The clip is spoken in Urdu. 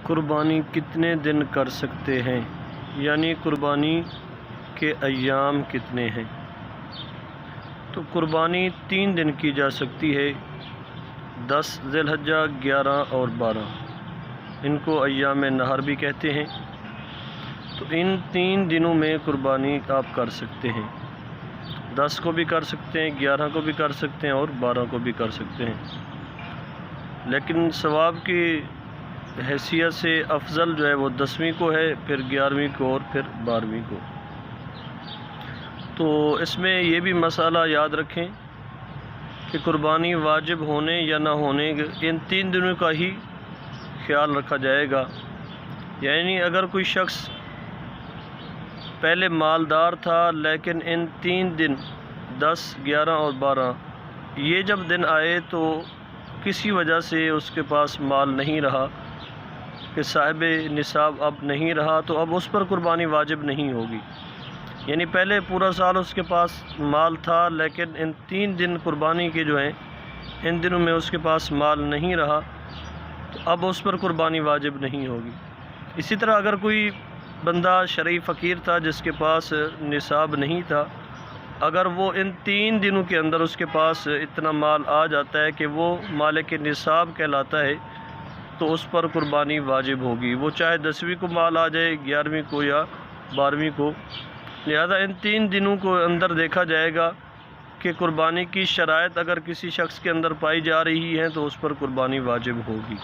قربانی کتنے دن کر سکتے ہیں، یعنی قربانی کے ایام کتنے ہیں؟ تو قربانی 3 دن کی جا سکتی ہے، 10 ذی الحجہ، 11 اور 12۔ ان کو ایام نہر بھی کہتے ہیں۔ تو ان 3 دنوں میں قربانی آپ کر سکتے ہیں، 10 کو بھی کر سکتے ہیں، 11 کو بھی کر سکتے ہیں اور 12 کو بھی کر سکتے ہیں۔ لیکن ثواب کی حیثیت سے افضل جو ہے وہ 10ویں کو ہے، پھر 11ویں کو اور پھر 12ویں کو۔ تو اس میں یہ بھی مسئلہ یاد رکھیں کہ قربانی واجب ہونے یا نہ ہونے ان 3 دنوں کا ہی خیال رکھا جائے گا۔ یعنی اگر کوئی شخص پہلے مالدار تھا لیکن ان 3 دن 10، 11 اور 12 یہ جب دن آئے تو کسی وجہ سے اس کے پاس مال نہیں رہا، کہ صاحب نصاب اب نہیں رہا، تو اب اس پر قربانی واجب نہیں ہوگی۔ یعنی پہلے پورا سال اس کے پاس مال تھا لیکن ان 3 دن قربانی کے جو ہیں ان دنوں میں اس کے پاس مال نہیں رہا، تو اب اس پر قربانی واجب نہیں ہوگی۔ اسی طرح اگر کوئی بندہ شرعی فقیر تھا جس کے پاس نصاب نہیں تھا، اگر وہ ان 3 دنوں کے اندر اس کے پاس اتنا مال آ جاتا ہے کہ وہ مالک نصاب کہلاتا ہے، تو اس پر قربانی واجب ہوگی، وہ چاہے 10ویں کو مال آ جائے، 11ویں کو یا 12ویں کو۔ لہذا ان 3 دنوں کو اندر دیکھا جائے گا کہ قربانی کی شرائط اگر کسی شخص کے اندر پائی جا رہی ہیں تو اس پر قربانی واجب ہوگی۔